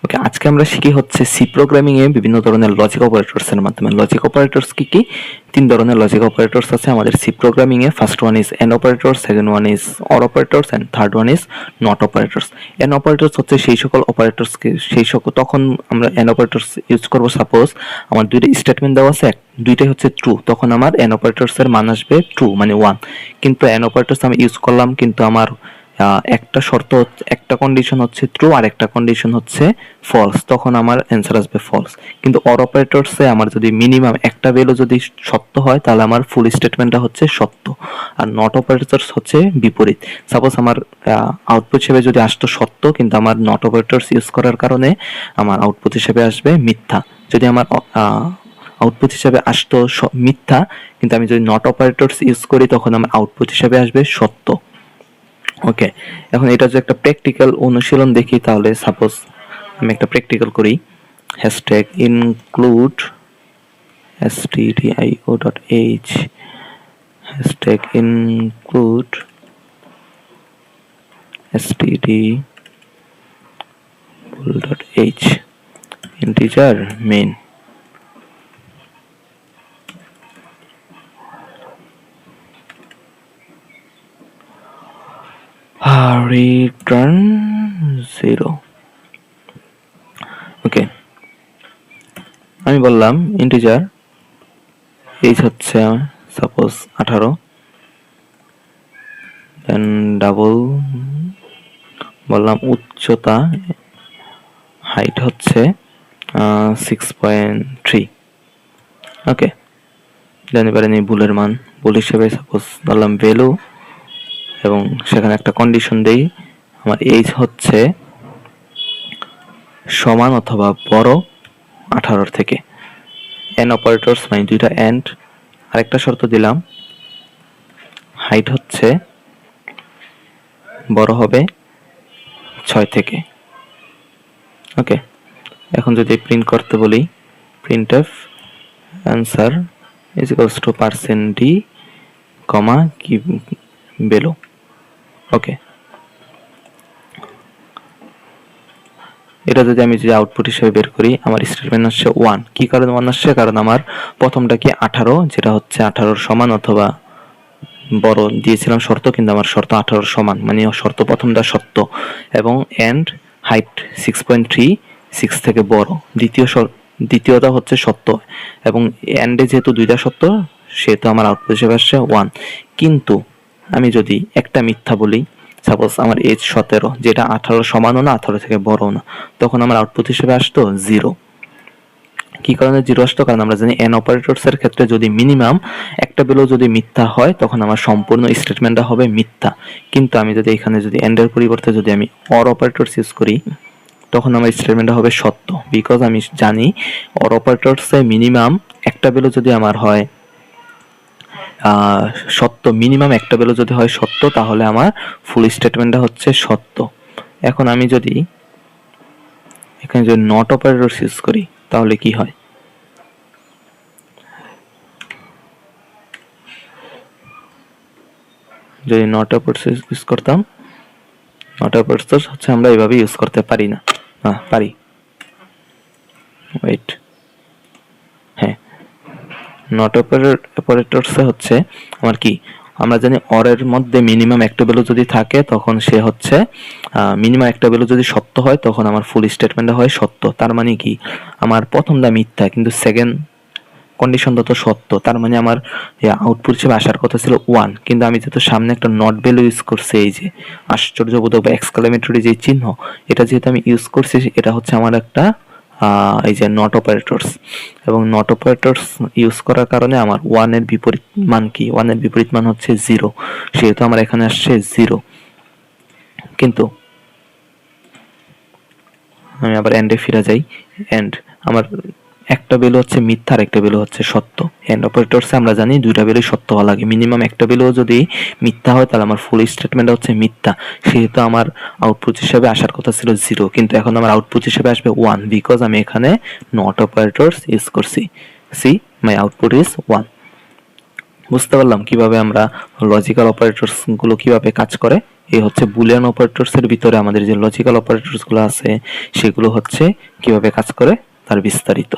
ওকে, আজকে আমরা শিখি হচ্ছে সি প্রোগ্রামিং এ বিভিন্ন ধরনের লজিক অপারেটরস এর মাধ্যমে। লজিক অপারেটরস কি কি? তিন ধরনের লজিক অপারেটরস আছে আমাদের সি প্রোগ্রামিং এ। First one is and operators, second one is or operators and third one is not operators. And operators হচ্ছে সেই সকল অপারেটরস কে তখন আমরা এন্ড অপারেটরস ইউজ করব। সাপোজ আমার দুইটা স্টেটমেন্ট দেওয়া আছে, দুইটাই হচ্ছে ট্রু, তখন আমার এন্ড অপারেটরস এর মান আসবে ট্রু মানে 1। কিন্তু এন্ড অপারেটরস আমি ইউজ করলাম, কিন্তু আমার একটা শর্ত, একটা কন্ডিশন হচ্ছে ট্রু আর একটা কন্ডিশন হচ্ছে ফলস, তখন আমার অ্যান্সার আসবে ফলস। কিন্তু অর অপারেটরসে আমার যদি মিনিমাম একটা ভ্যালু যদি সত্য হয় তাহলে আমার ফুল স্টেটমেন্টটা হচ্ছে সত্য। আর নট অপারেটরস হচ্ছে বিপরীত। সাপোজ আমার আউটপুট হিসেবে যদি আসতো সত্য, কিন্তু আমার নট অপারেটরস ইউজ করার কারণে আমার আউটপুট হিসেবে আসবে মিথ্যা। যদি আমার আউটপুট হিসেবে আসতো মিথ্যা, কিন্তু আমি যদি নট অপারেটরস ইউজ করি তখন আমার আউটপুট হিসেবে আসবে সত্য। ওকে, এখন এটা যে একটা প্র্যাকটিক্যাল অনুশীলন দেখি, তাহলে সাপোজ আমি একটা প্র্যাকটিক্যাল করি। Hashtag include stdio.h, hashtag include stdio.h integer main। return 0। ওকে, আমি বললাম ইন্টিজার এইচ হচ্ছে সাপোজ 18, দেন ডাবল বললাম উচ্চতা, হাইট হচ্ছে 6.3। ওকে, দেন এবারে নিই ভুলের মান। ভুল হিসেবে সাপোজ বললাম ভ্যালু, এবং সেখানে একটা কন্ডিশন দেই, আমার এইজ হচ্ছে সমান অথবা বড় 18 থেকে। এন অপারেটরস মানে দুইটা এন্ড, আরেকটা শর্ত দিলাম, হাইট হচ্ছে বড় হবে 6 থেকে। ওকে, এখন যদি প্রিন্ট করতে বলি, printf answer is equals to %d, কি বেলো। ওকে, এটা যদি আমি আউটপুট হিসেবে বের করি, আমার স্টেটমেন্ট হচ্ছে 1। কি কারণে 1 আসছে? কারণ আমার প্রথমটা কি 18, যেটা হচ্ছে 18 সমান অথবা বড় দিয়েছিলাম শর্ত, কিন্তু আমার শর্ত 18 সমান, মানে শর্ত প্রথমটা সত্য, এবং এন্ড হাইট 6.3, 6 থেকে বড়। দ্বিতীয়টা হচ্ছে সত্য, এবং এন্ডে যেহেতু দুইটা সত্য সেহেতু আমার আউটপুট হিসেবে আসছে 1। কিন্তু আমি যদি একটা মিথ্যা বলি, সাপোজ আমার এজ 17, যেটা 18 সমানও না 18 থেকে বড়ও না, তখন আমার আউটপুট হিসেবে আসতো 0। কি কারণে 0 আসতো? কারণ আমরা জানি এন অপারেটরস এর ক্ষেত্রে যদি মিনিমাম একটা ভ্যালু যদি মিথ্যা হয় তখন আমার সম্পূর্ণ স্টেটমেন্টটা হবে মিথ্যা। কিন্তু আমি যদি এখানে যদি এন্ড এর পরিবর্তে যদি আমি অর অপারেটরস ইউজ করি, তখন আমার স্টেটমেন্টটা হবে সত্য। বিকজ আমি জানি অর অপারেটরস এ মিনিমাম একটা ভ্যালু যদি আমার হয় সত্য, মিনিমাম একটা ভ্যালু যদি হয় সত্য, তাহলে আমার ফুল স্টেটমেন্টটা হচ্ছে সত্য। এখন আমি যদি এখানে যদি নট অপারেটরস ইউজ করি তাহলে কি হয়? যদি নট অপারেটরস ইউজ করতাম, নট অপারেটরস হচ্ছে আমরা এইভাবে ইউজ করতে পারি না। পারি, ওয়েট, হ্যাঁ, নট অপারেটরস হচ্ছে আমার কি, আমরা জানি অর এর মধ্যে মিনিমাম একটা ভ্যালু যদি থাকে তখন সে হচ্ছে মিনিমাম একটা ভ্যালু যদি সত্য হয় তখন আমার ফুল স্টেটমেন্টটা হয় সত্য। তার মানে কি, আমার প্রথমটা মিথ্যা কিন্তু সেকেন্ড কন্ডিশনটা তো সত্য, তার মানে আমার আউটপুট হিসেবে আসার কথা ছিল 1। কিন্তু আমি যেহেতু সামনে একটা নট ভ্যালু ইউজ করছি, এই যে আশ্চর্যবোধক বা এক্সক্লেমেটরি যে চিহ্ন, এটা যেহেতু আমি ইউজ করছি, এটা হচ্ছে আমার একটা এই যে নট অপারেটরস, এবং নট অপারেটরস ইউজ করার কারণে আমার 1 এর বিপরীত মান কি? 1 এর বিপরীত মান হচ্ছে 0, সেহেতু আমার এখানে আসছে 0। কিন্তু আমি আবার এন্ডে ফিরে যাই, এন্ড আমার একটা ভ্যালু হচ্ছে মিথ্যা আর একটা ভ্যালু হচ্ছে সত্য। এন্ড অপারেটরসে আমরা জানি দুইটা ভ্যালু সত্য হওয়া লাগে, মিনিমাম একটা ভ্যালু যদি মিথ্যা হয় তাহলে আমার ফুল স্টেটমেন্ট হচ্ছে মিথ্যা। সেহেতু আমার আউটপুট হিসেবে আসার কথা ছিল 0, কিন্তু এখন আমার আউটপুট হিসেবে আসবে 1, বিকজ আমি এখানে নট অপারেটরস ইউজ করছি। See my output is 1। বুঝতে পারলাম কিভাবে আমরা লজিক্যাল অপারেটরস গুলো কিভাবে কাজ করে। এই হচ্ছে বুলিয়ান অপারেটরস এর ভিতরে আমাদের যে লজিক্যাল অপারেটরস গুলো আছে সেগুলো হচ্ছে কিভাবে কাজ করে তার বিস্তারিত।